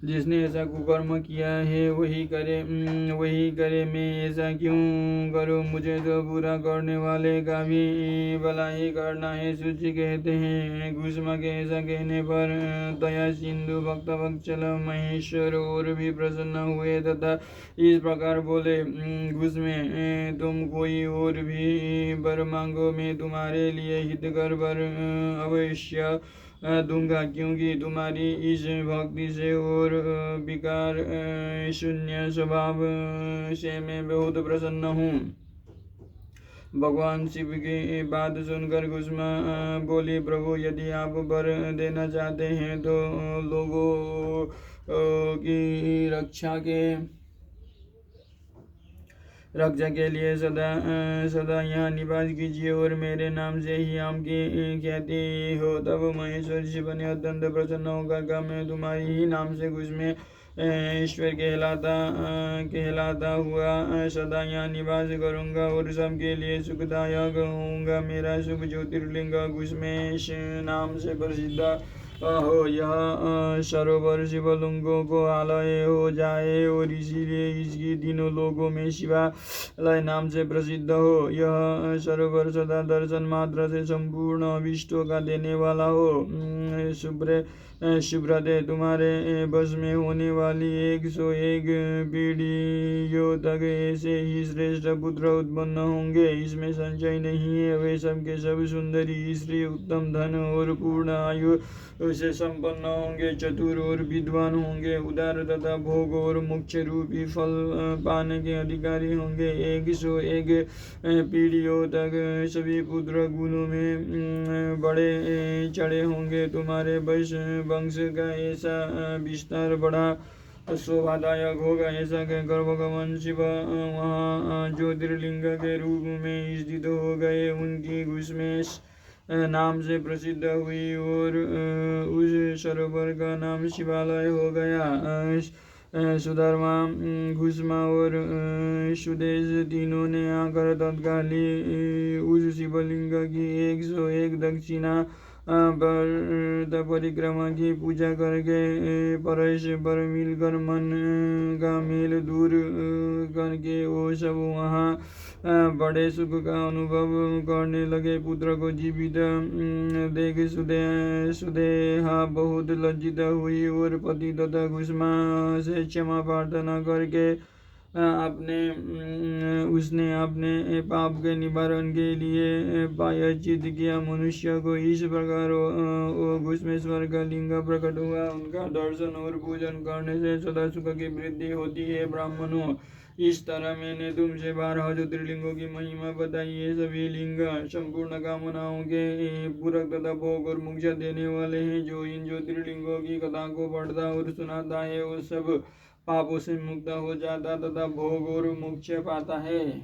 जिसने ऐसा कुकर्म किया है वही करे, मैं ऐसा क्यों करूं? मुझे तो पूरा करने वाले का भी भला ही करना है। सूची कहते हैं घुस्मा के ऐसा कहने पर दया सिंधु भक्तवत्सल महेश्वर और भी प्रसन्न हुए तथा इस प्रकार बोले, घुस्मे तुम कोई और भी वर मांगो, मैं तुम्हारे लिए हितकर वर अवश्य दूंगा, क्योंकि तुम्हारी इस भक्ति से और विकार शून्य स्वभाव से मैं बहुत प्रसन्न हूँ। भगवान शिव की बात सुनकर घुस्मा बोली, प्रभु यदि आप वर देना चाहते हैं तो लोगों की रक्षा के लिए सदा यहाँ निवास कीजिए और मेरे नाम से ही आपकी ख्याति हो। तब महेश्वर शिव ने अत्यंत प्रसन्न होकर कहा, मैं तुम्हारी ही नाम से घुस्मे ईश्वर कहलाता हुआ सदा यहाँ निवास करूँगा और सबके लिए सुखदायक होऊंगा। मेरा शुभ ज्योतिर्लिंग घुस्मेश नाम से प्रसिद्ध हो, यह सरोवर शिवलिंगों को आलय हो जाए और इसीलिए इसकी तीनों लोगों में शिवालय नाम से प्रसिद्ध हो। यह सरोवर सदा दर्शन मात्र से संपूर्ण अभिष्टों का देने वाला हो। शुभ्रते तुम्हारे बस में होने वाली 101 पीढ़ियों तक ऐसे ही श्रेष्ठ पुत्र उत्पन्न होंगे, इसमें संशय नहीं है। वे सब के सब सुंदरी स्त्री, उत्तम धन और पूर्ण आयु से संपन्न होंगे, चतुर और विद्वान होंगे, उदार तथा भोग और मोक्ष रूपी फल पाने के अधिकारी होंगे। 101 पीढ़ियों तक सभी पुत्र गुणों में बड़े चढ़े होंगे। तुम्हारे वंश का ऐसा विस्तार बड़ा शोभादायक होगा। ऐसा कहकर भगवान शिव वहाँ ज्योतिर्लिंग के रूप में स्थित हो गए। उनकी घुस्मेश नाम से प्रसिद्ध हुई और उस सरोवर का नाम शिवालय हो गया। सुधर्मा, घुस्मा और सुदेश तीनों ने आकर तत्काल ही उस शिवलिंग की 101 दक्षिणा परिक्रमा की पूजा करके परमेश्वर मिलकर मन का मेल दूर करके वो सब वहाँ बड़े सुख का अनुभव करने लगे। पुत्र को जीवित देख सुदेहा बहुत लज्जित हुई और पति तथा घुस्मा से क्षमा प्रार्थना करके उसने अपने पाप के निवारण के लिए प्रायश्चित किया। मनुष्य को इस प्रकार घुस्मेश्वर का लिंग प्रकट हुआ। उनका दर्शन और पूजन करने से सदा सुख की वृद्धि होती है। ब्राह्मणों, इस तरह मैंने तुमसे 12 ज्योतिर्लिंगों की महिमा बताई। ये सभी लिंग संपूर्ण कामनाओं के पूरक तथा भोग और मोक्ष देने वाले हैं। जो इन ज्योतिर्लिंगों की कथा को पढ़ता और सुनाता है वो सब पापों से मुक्त हो जाता तथा भोग और मोक्ष पाता है।